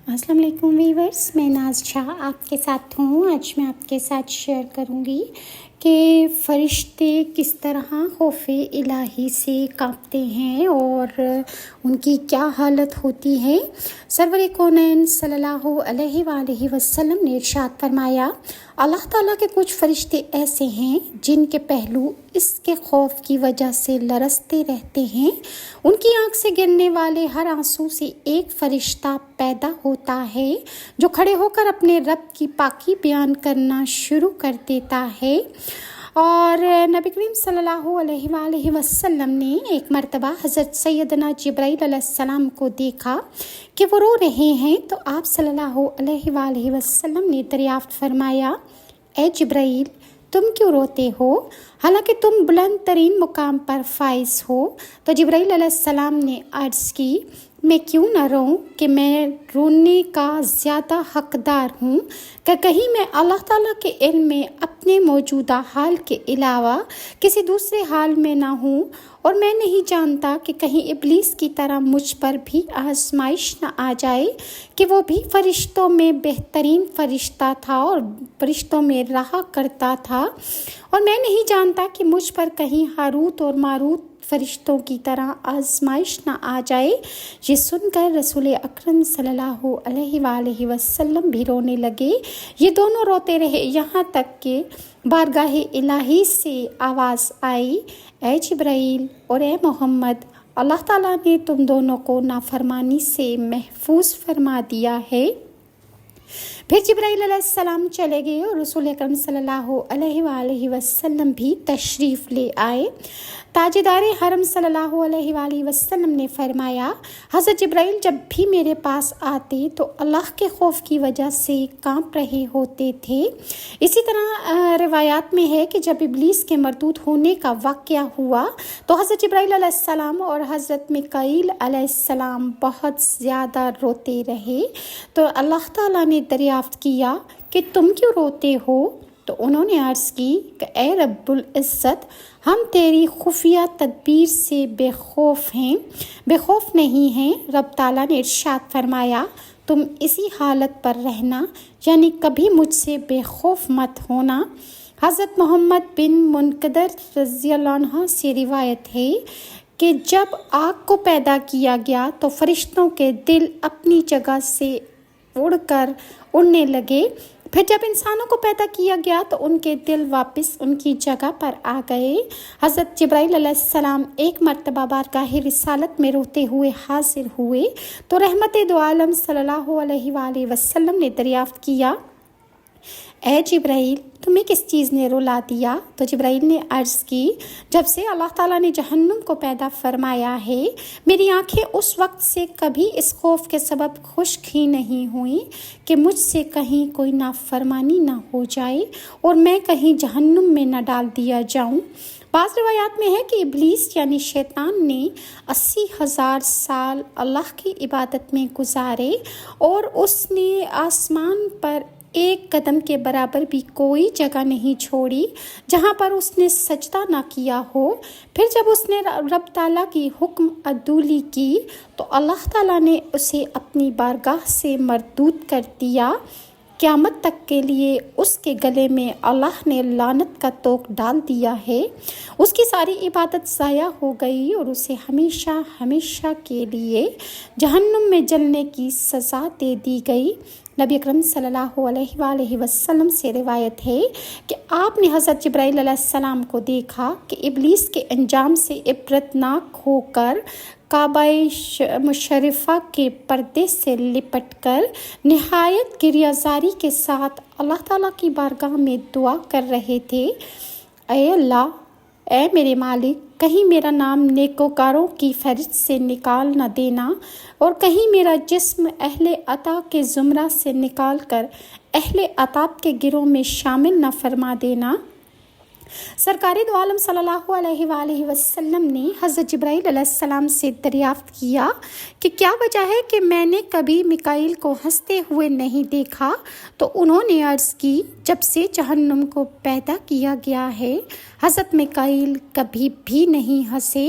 السلام علیکم ویورس، میں ناز شاہ آپ کے ساتھ ہوں۔ آج میں آپ کے ساتھ شیئر کروں گی کہ فرشتے کس طرح خوف الہی سے کانپتے ہیں اور ان کی کیا حالت ہوتی ہے۔ سرور کونین صلی اللہ علیہ وآلہ وسلم نے ارشاد فرمایا، اللہ تعالیٰ کے کچھ فرشتے ایسے ہیں جن کے پہلو اس کے خوف کی وجہ سے لرزتے رہتے ہیں۔ ان کی آنکھ سے گرنے والے ہر آنسو سے ایک فرشتہ پیدا ہوتا ہے جو کھڑے ہو کر اپنے رب کی پاکی بیان کرنا شروع کر دیتا ہے۔ اور نبی کریم صلی اللہ علیہ وآلہ وسلم نے ایک مرتبہ حضرت سیدنا جبرائیل علیہ السلام کو دیکھا کہ وہ رو رہے ہیں، تو آپ صلی اللہ علیہ وآلہ وسلم نے دریافت فرمایا، اے جبرائیل، تم کیوں روتے ہو حالانکہ تم بلند ترین مقام پر فائز ہو؟ تو جبرائیل علیہ السلام نے عرض کی، میں کیوں نہ روں کہ میں رونے کا زیادہ حقدار ہوں کہ کہیں میں اللہ تعالیٰ کے علم میں اپنے موجودہ حال کے علاوہ کسی دوسرے حال میں نہ ہوں، اور میں نہیں جانتا کہ کہیں ابلیس کی طرح مجھ پر بھی آزمائش نہ آ جائے کہ وہ بھی فرشتوں میں بہترین فرشتہ تھا اور فرشتوں میں رہا کرتا تھا، اور میں نہیں جانتا کہ مجھ پر کہیں ہاروت اور ماروت فرشتوں کی طرح آزمائش نہ آ جائے۔ یہ سن کر رسول اکرم صلی اللہ علیہ وآلہ وسلم بھی رونے لگے۔ یہ دونوں روتے رہے یہاں تک کہ بارگاہ الہی سے آواز آئی، اے جبرائیل اور اے محمد، اللہ تعالیٰ نے تم دونوں کو نافرمانی سے محفوظ فرما دیا ہے۔ پھر جبرائیل علیہ السلام چلے گئے اور رسول اکرم صلی اللہ علیہ وآلہ وسلم بھی تشریف لے آئے۔ تاجدار حرم صلی اللہ علیہ وآلہ وسلم نے فرمایا، حضرت جبرائیل جب بھی میرے پاس آتے تو اللہ کے خوف کی وجہ سے کانپ رہے ہوتے تھے۔ اسی طرح روایات میں ہے کہ جب ابلیس کے مردود ہونے کا واقعہ ہوا تو حضرت جبرائیل علیہ السلام اور حضرت میکائیل علیہ السلام بہت زیادہ روتے رہے۔ تو اللہ تعالیٰ نے دریافت کیا کہ تم کیوں روتے ہو؟ تو انہوں نے عرض کی کہ اے رب العزت، ہم تیری خفیہ تدبیر سے بے خوف نہیں ہیں۔ رب تعالیٰ نے ارشاد فرمایا، تم اسی حالت پر رہنا، یعنی کبھی مجھ سے بے خوف مت ہونا۔ حضرت محمد بن منقدر رضی اللہ عنہ سے روایت ہے کہ جب آگ کو پیدا کیا گیا تو فرشتوں کے دل اپنی جگہ سے اڑنے لگے، پھر جب انسانوں کو پیدا کیا گیا تو ان کے دل واپس ان کی جگہ پر آ گئے۔ حضرت جبرائیل علیہ السلام ایک مرتبہ بارگاہ رسالت میں روتے ہوئے حاضر ہوئے تو رحمت دو عالم صلی اللہ علیہ وآلہ وسلم نے دریافت کیا، اے جبرائیل، تمہیں کس چیز نے رلا دیا؟ تو جبرائیل نے عرض کی، جب سے اللہ تعالیٰ نے جہنم کو پیدا فرمایا ہے، میری آنکھیں اس وقت سے کبھی اس خوف کے سبب خشک ہی نہیں ہوئیں کہ مجھ سے کہیں کوئی نافرمانی نہ ہو جائے اور میں کہیں جہنم میں نہ ڈال دیا جاؤں۔ بعض روایات میں ہے کہ ابلیس یعنی شیطان نے 80,000 سال اللہ کی عبادت میں گزارے اور اس نے آسمان پر ایک قدم کے برابر بھی کوئی جگہ نہیں چھوڑی جہاں پر اس نے سجدہ نہ کیا ہو۔ پھر جب اس نے رب تعالیٰ کی حکم عدولی کی تو اللہ تعالیٰ نے اسے اپنی بارگاہ سے مردود کر دیا۔ قیامت تک کے لیے اس کے گلے میں اللہ نے لعنت کا توق ڈال دیا ہے، اس کی ساری عبادت ضائع ہو گئی اور اسے ہمیشہ ہمیشہ کے لیے جہنم میں جلنے کی سزا دے دی گئی۔ نبی اکرم صلی اللہ علیہ وآلہ وسلم سے روایت ہے کہ آپ نے حضرت جبرائیل علیہ السلام کو دیکھا کہ ابلیس کے انجام سے عبرتناک ہو کر کعبہ مشرفہ کے پردے سے لپٹ کر نہایت گریہ زاری کے ساتھ اللہ تعالیٰ کی بارگاہ میں دعا کر رہے تھے، اے اللہ، اے میرے مالک، کہیں میرا نام نیکوکاروں کی فہرست سے نکال نہ دینا اور کہیں میرا جسم اہل عطا کے زمرہ سے نکال کر اہل عطاب کے گروہ میں شامل نہ فرما دینا۔ سرکار دو عالم صلی اللہ علیہ وآلہ وسلم نے حضرت جبرائیل علیہ السلام سے دریافت کیا کہ کیا وجہ ہے کہ میں نے کبھی میکائیل کو ہنستے ہوئے نہیں دیکھا؟ تو انہوں نے عرض کی، جب سے جہنم کو پیدا کیا گیا ہے حضرت میکائیل کبھی بھی نہیں ہنسے۔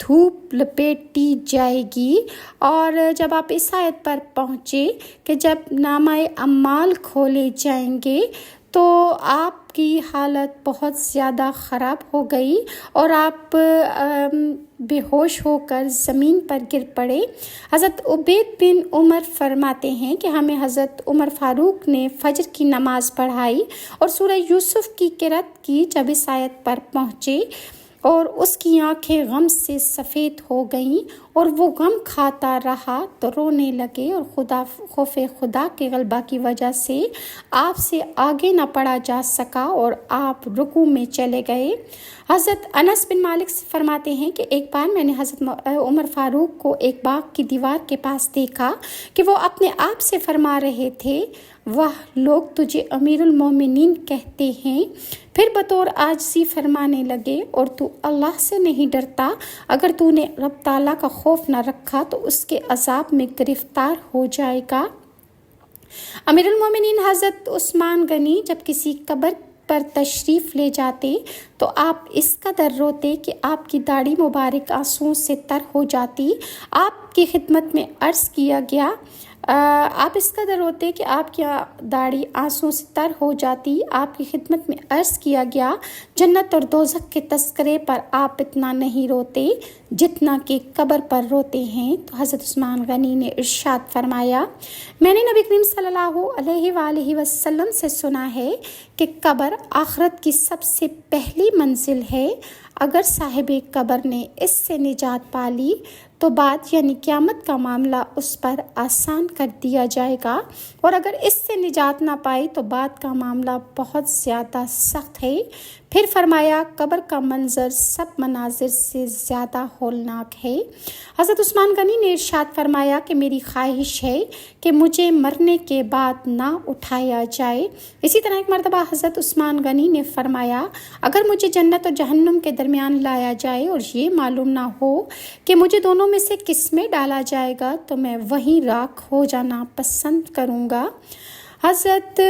دھوپ لپیٹ دی جائے گی۔ اور جب آپ اس آیت پر پہنچے کہ جب نامہ اعمال کھولے جائیں گے تو آپ کی حالت بہت زیادہ خراب ہو گئی اور آپ بے ہوش ہو کر زمین پر گر پڑے۔ حضرت عبید بن عمر فرماتے ہیں کہ ہمیں حضرت عمر فاروق نے فجر کی نماز پڑھائی اور سورہ یوسف کی قرأت کی۔ جب اس آیت پر پہنچے اور اس کی آنکھیں غم سے سفید ہو گئیں اور وہ غم کھاتا رہا تو رونے لگے، اور خوف خدا کے غلبہ کی وجہ سے آپ سے آگے نہ پڑھا جا سکا اور آپ رکوع میں چلے گئے۔ حضرت انس بن مالک سے فرماتے ہیں کہ ایک بار میں نے حضرت عمر فاروق کو ایک باغ کی دیوار کے پاس دیکھا کہ وہ اپنے آپ سے فرما رہے تھے، وہ لوگ تجھے امیر المومنین کہتے ہیں، پھر بطور عاجزی فرمانے لگے، اور تو اللہ سے نہیں ڈرتا؟ اگر تو نے رب تعالیٰ کا خوف نہ رکھا تو اس کے عذاب میں گرفتار ہو جائے گا۔ امیر المومنین حضرت عثمان غنی جب کسی قبر پر تشریف لے جاتے تو آپ اس قدر روتے کہ آپ کی داڑھی مبارک آنسوؤں سے تر ہو جاتی۔ آپ کی خدمت میں عرض کیا گیا آپ اس قدر روتے کہ آپ کی داڑھی آنسوؤں سے تر ہو جاتی۔ آپ کی خدمت میں عرض کیا گیا جنت اور دوزخ کے تذکرے پر آپ اتنا نہیں روتے جتنا کہ قبر پر روتے ہیں۔ تو حضرت عثمان غنی نے ارشاد فرمایا، میں نے نبی کریم صلی اللہ علیہ وآلہ وسلم سے سنا ہے کہ قبر آخرت کی سب سے پہلی منزل ہے۔ اگر صاحب قبر نے اس سے نجات پا لی تو بعد یعنی قیامت کا معاملہ اس پر آسان کر دیا جائے گا، اور اگر اس سے نجات نہ پائی تو بعد کا معاملہ بہت زیادہ سخت ہے۔ پھر فرمایا قبر کا منظر سب مناظر سے زیادہ ہولناک ہے۔ حضرت عثمان غنی نے ارشاد فرمایا کہ میری خواہش ہے کہ مجھے مرنے کے بعد نہ اٹھایا جائے۔ اسی طرح ایک مرتبہ حضرت عثمان غنی نے فرمایا اگر مجھے جنت اور جہنم کے درمیان لایا جائے اور یہ معلوم نہ ہو کہ مجھے دونوں میں سے کس میں ڈالا جائے گا تو میں وہیں راکھ ہو جانا پسند کروں گا۔ حضرت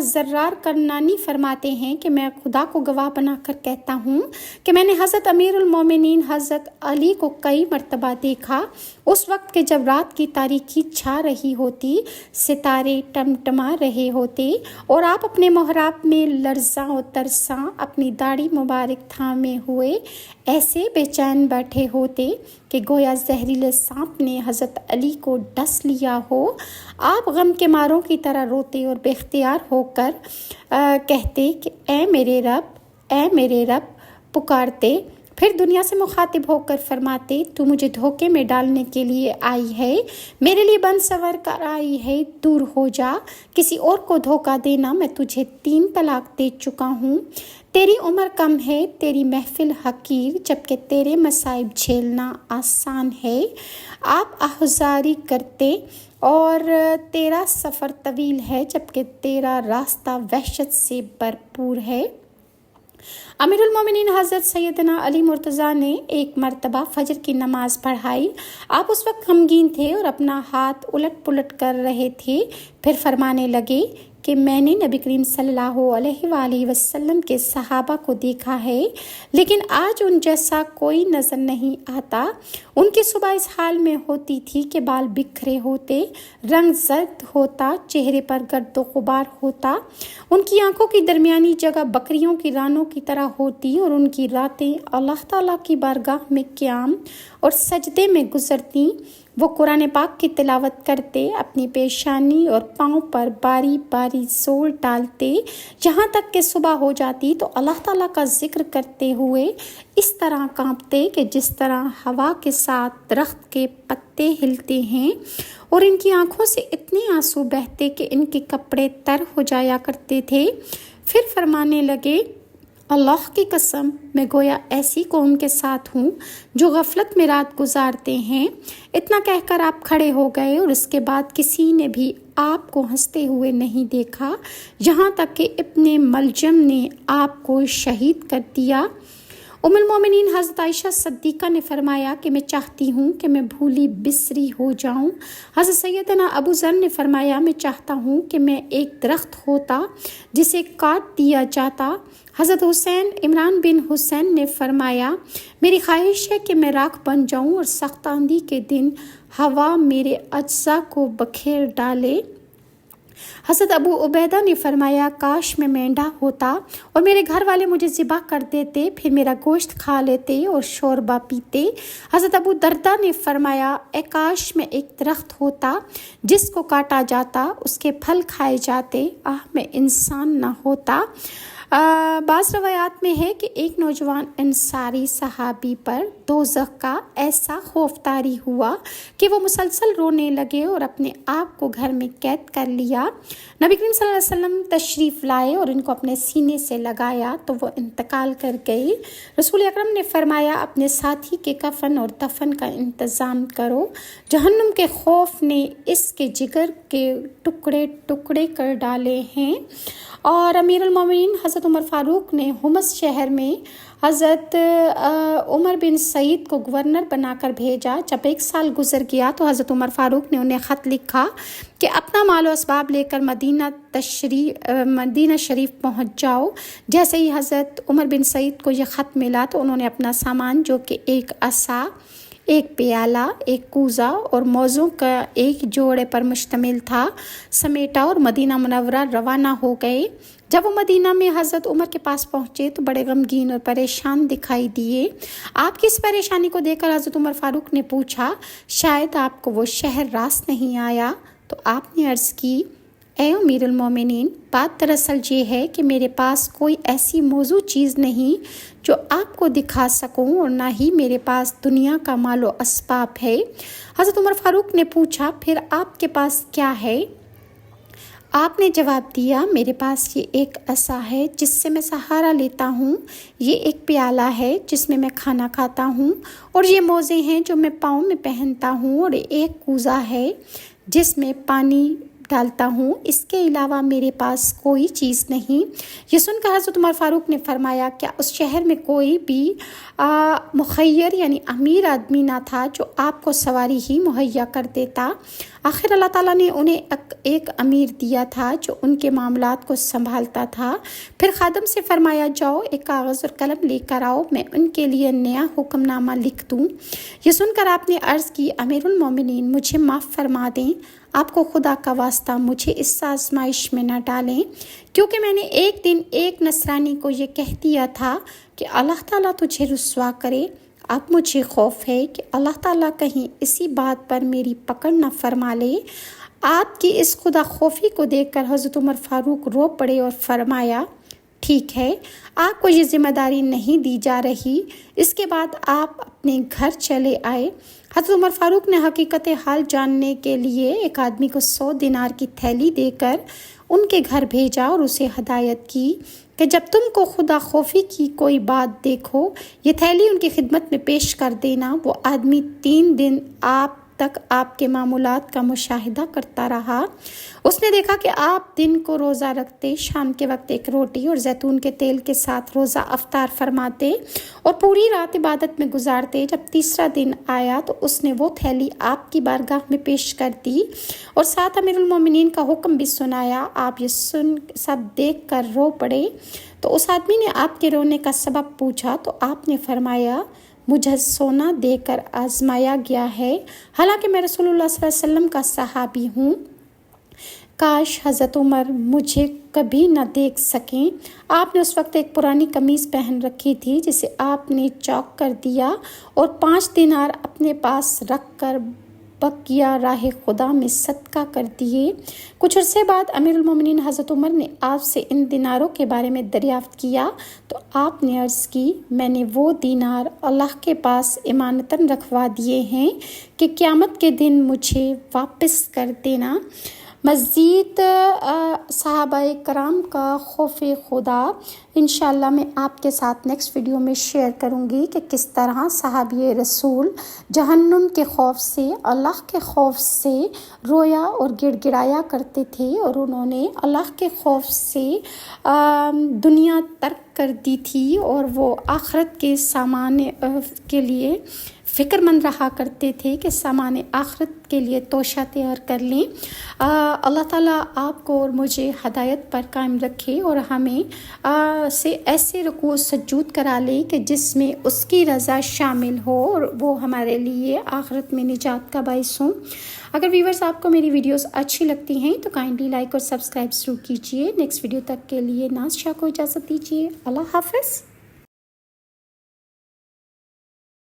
زرار کرنانی فرماتے ہیں کہ میں خدا کو گواہ بنا کر کہتا ہوں کہ میں نے حضرت امیر المومنین حضرت علی کو کئی مرتبہ دیکھا، اس وقت کہ جب رات کی تاریکی چھا رہی ہوتی، ستارے ٹمٹما رہے ہوتے اور آپ اپنے محراب میں لرزاں و ترساں اپنی داڑھی مبارک تھامے ہوئے ایسے بے چین بیٹھے ہوتے کہ گویا زہریلے سانپ نے حضرت علی کو ڈس لیا ہو۔ آپ غم کے ماروں کی طرح روتے اور بے اختیار ہو کر کہتے کہ اے میرے رب پکارتے، پھر دنیا سے مخاطب ہو کر فرماتے تو مجھے دھوکے میں ڈالنے کے لیے آئی ہے، میرے لیے بن سور کر آئی ہے، دور ہو جا، کسی اور کو دھوکہ دینا، میں تجھے 3 طلاق دے چکا ہوں، تیری عمر کم ہے، تیری محفل حقیر، جبکہ تیرے مصائب جھیلنا آسان ہے، آپ آہذاری کرتے اور تیرا سفر طویل ہے جبکہ تیرا راستہ وحشت سے بھرپور ہے۔ امیر المومنین حضرت سیدنا علی مرتضیٰ نے ایک مرتبہ فجر کی نماز پڑھائی۔ آپ اس وقت غمگین تھے اور اپنا ہاتھ الٹ پلٹ کر رہے تھے، پھر فرمانے لگے کہ میں نے نبی کریم صلی اللہ علیہ وآلہ وسلم کے صحابہ کو دیکھا ہے لیکن آج ان جیسا کوئی نظر نہیں آتا۔ ان کی صبح اس حال میں ہوتی تھی کہ بال بکھرے ہوتے، رنگ زرد ہوتا، چہرے پر گرد و غبار ہوتا، ان کی آنکھوں کی درمیانی جگہ بکریوں کی رانوں کی طرح ہوتی اور ان کی راتیں اللہ تعالیٰ کی بارگاہ میں قیام اور سجدے میں گزرتی۔ وہ قرآن پاک کی تلاوت کرتے، اپنی پیشانی اور پاؤں پر باری باری زور ڈالتے، یہاں تک کہ صبح ہو جاتی تو اللہ تعالیٰ کا ذکر کرتے ہوئے اس طرح کانپتے کہ جس طرح ہوا کے ساتھ درخت کے پتے ہلتے ہیں، اور ان کی آنکھوں سے اتنے آنسو بہتے کہ ان کے کپڑے تر ہو جایا کرتے تھے۔ پھر فرمانے لگے اللہ کی قسم میں گویا ایسی قوم کے ساتھ ہوں جو غفلت میں رات گزارتے ہیں۔ اتنا کہہ کر آپ کھڑے ہو گئے اور اس کے بعد کسی نے بھی آپ کو ہنستے ہوئے نہیں دیکھا، یہاں تک کہ ابن ملجم نے آپ کو شہید کر دیا۔ ام المومنین حضرت عائشہ صدیقہ نے فرمایا کہ میں چاہتی ہوں کہ میں بھولی بسری ہو جاؤں۔ حضرت سیدنا ابو ذر نے فرمایا میں چاہتا ہوں کہ میں ایک درخت ہوتا جسے کاٹ دیا جاتا۔ حضرت حسین عمران بن حسین نے فرمایا میری خواہش ہے کہ میں راکھ بن جاؤں اور سخت آندھی کے دن ہوا میرے اجزاء کو بکھیر ڈالے۔ حضرت ابو عبیدہ نے فرمایا کاش میں مینڈھا ہوتا اور میرے گھر والے مجھے ذبح کر دیتے، پھر میرا گوشت کھا لیتے اور شوربہ پیتے۔ حضرت ابو دردہ نے فرمایا اے کاش میں ایک درخت ہوتا جس کو کاٹا جاتا، اس کے پھل کھائے جاتے، میں انسان نہ ہوتا۔ بعض روایات میں ہے کہ ایک نوجوان انصاری صحابی پر دوزخ کا ایسا خوف طاری ہوا کہ وہ مسلسل رونے لگے اور اپنے آپ کو گھر میں قید کر لیا۔ نبی کریم صلی اللہ علیہ وسلم تشریف لائے اور ان کو اپنے سینے سے لگایا تو وہ انتقال کر گئی۔ رسول اکرم نے فرمایا اپنے ساتھی کے کفن اور دفن کا انتظام کرو، جہنم کے خوف نے اس کے جگر کے ٹکڑے ٹکڑے کر ڈالے ہیں۔ اور امیر المومنین حضرت عمر فاروق نے حمص شہر میں حضرت عمر بن سعید کو گورنر بنا کر بھیجا۔ جب 1 سال گزر گیا تو حضرت عمر فاروق نے انہیں خط لکھا کہ اپنا مال و اسباب لے کر مدینہ شریف پہنچ جاؤ۔ جیسے ہی حضرت عمر بن سعید کو یہ خط ملا تو انہوں نے اپنا سامان جو کہ ایک عصا، ایک پیالہ، ایک کوزہ اور موزوں کا ایک جوڑے پر مشتمل تھا سمیٹا اور مدینہ منورہ روانہ ہو گئے۔ جب وہ مدینہ میں حضرت عمر کے پاس پہنچے تو بڑے غمگین اور پریشان دکھائی دیے۔ آپ کی اس پریشانی کو دیکھ کر حضرت عمر فاروق نے پوچھا شاید آپ کو وہ شہر راس نہیں آیا؟ تو آپ نے عرض کی اے امیر المومنین، بات دراصل یہ ہے کہ میرے پاس کوئی ایسی موزوں چیز نہیں جو آپ کو دکھا سکوں اور نہ ہی میرے پاس دنیا کا مال و اسباب ہے۔ حضرت عمر فاروق نے پوچھا پھر آپ کے پاس کیا ہے؟ آپ نے جواب دیا میرے پاس یہ ایک عصا ہے جس سے میں سہارا لیتا ہوں، یہ ایک پیالہ ہے جس میں میں کھانا کھاتا ہوں، اور یہ موزے ہیں جو میں پاؤں میں پہنتا ہوں، اور ایک کوزہ ہے جس میں پانی ڈالتا ہوں، اس کے علاوہ میرے پاس کوئی چیز نہیں۔ یہ سن کر حضرت عمر فاروق نے فرمایا کیا اس شہر میں کوئی بھی مخیر یعنی امیر آدمی نہ تھا جو آپ کو سواری ہی مہیا کر دیتا؟ آخر اللہ تعالیٰ نے انہیں ایک امیر دیا تھا جو ان کے معاملات کو سنبھالتا تھا۔ پھر خادم سے فرمایا جاؤ ایک کاغذ اور قلم لے کر آؤ، میں ان کے لیے نیا حکم نامہ لکھ دوں۔ یہ سن کر آپ نے عرض کی امیر المومنین مجھے معاف فرما دیں، آپ کو خدا کا واسطہ مجھے اس آزمائش میں نہ ڈالیں، کیونکہ میں نے ایک دن ایک نصرانی کو یہ کہہ دیا تھا کہ اللہ تعالیٰ تجھے رسوا کرے۔ اب مجھے خوف ہے کہ اللہ تعالیٰ کہیں اسی بات پر میری پکڑ نہ فرما لے۔ آپ کی اس خدا خوفی کو دیکھ کر حضرت عمر فاروق رو پڑے اور فرمایا ٹھیک ہے، آپ کو یہ ذمہ داری نہیں دی جا رہی۔ اس کے بعد آپ اپنے گھر چلے آئے۔ حضرت عمر فاروق نے حقیقت حال جاننے کے لیے ایک آدمی کو 100 دینار کی تھیلی دے کر ان کے گھر بھیجا اور اسے ہدایت کی کہ جب تم کو خدا خوفی کی کوئی بات دیکھو یہ تھیلی ان کی خدمت میں پیش کر دینا۔ وہ آدمی 3 دن تک آپ کے معمولات کا مشاہدہ کرتا رہا۔ اس نے دیکھا کہ آپ دن کو روزہ رکھتے، شام کے وقت ایک روٹی اور زیتون کے تیل کے ساتھ روزہ افطار فرماتے اور پوری رات عبادت میں گزارتے۔ جب تیسرا دن آیا تو اس نے وہ تھیلی آپ کی بارگاہ میں پیش کر دی اور ساتھ امیر المومنین کا حکم بھی سنایا۔ آپ یہ سب دیکھ کر رو پڑے تو اس آدمی نے آپ کے رونے کا سبب پوچھا تو آپ نے فرمایا مجھے سونا دے کر آزمایا گیا ہے، حالانکہ میں رسول اللہ صلی اللہ علیہ وسلم کا صحابی ہوں۔ کاش حضرت عمر مجھے کبھی نہ دیکھ سکیں۔ آپ نے اس وقت ایک پرانی قمیض پہن رکھی تھی جسے آپ نے چاک کر دیا اور 5 دینار اپنے پاس رکھ کر بقیہ راہ خدا میں صدقہ کر دیے۔ کچھ عرصے بعد امیر المومنین حضرت عمر نے آپ سے ان دیناروں کے بارے میں دریافت کیا تو آپ نے عرض کی میں نے وہ دینار اللہ کے پاس امانتاً رکھوا دیے ہیں کہ قیامت کے دن مجھے واپس کر دینا۔ مزید صحابہ کرام کا خوف خدا انشاءاللہ میں آپ کے ساتھ نیکسٹ ویڈیو میں شیئر کروں گی کہ کس طرح صحابی رسول جہنم کے خوف سے، اللہ کے خوف سے رویا اور گڑ گڑایا کرتے تھے، اور انہوں نے اللہ کے خوف سے دنیا ترک کر دی تھی، اور وہ آخرت کے سامان کے لیے فکر مند رہا کرتے تھے کہ سامان آخرت کے لیے توشہ تیار کر لیں۔ اللہ تعالیٰ آپ کو اور مجھے ہدایت پر قائم رکھے، اور ہمیں سے ایسے رکوع سجود کرا لے کہ جس میں اس کی رضا شامل ہو، اور وہ ہمارے لیے آخرت میں نجات کا باعث ہوں۔ اگر ویورز آپ کو میری ویڈیوز اچھی لگتی ہیں تو کائنڈلی لائک اور سبسکرائب ضرور کیجیے۔ نیکسٹ ویڈیو تک کے لیے ناز شاہ کو اجازت دیجیے۔ اللہ حافظ۔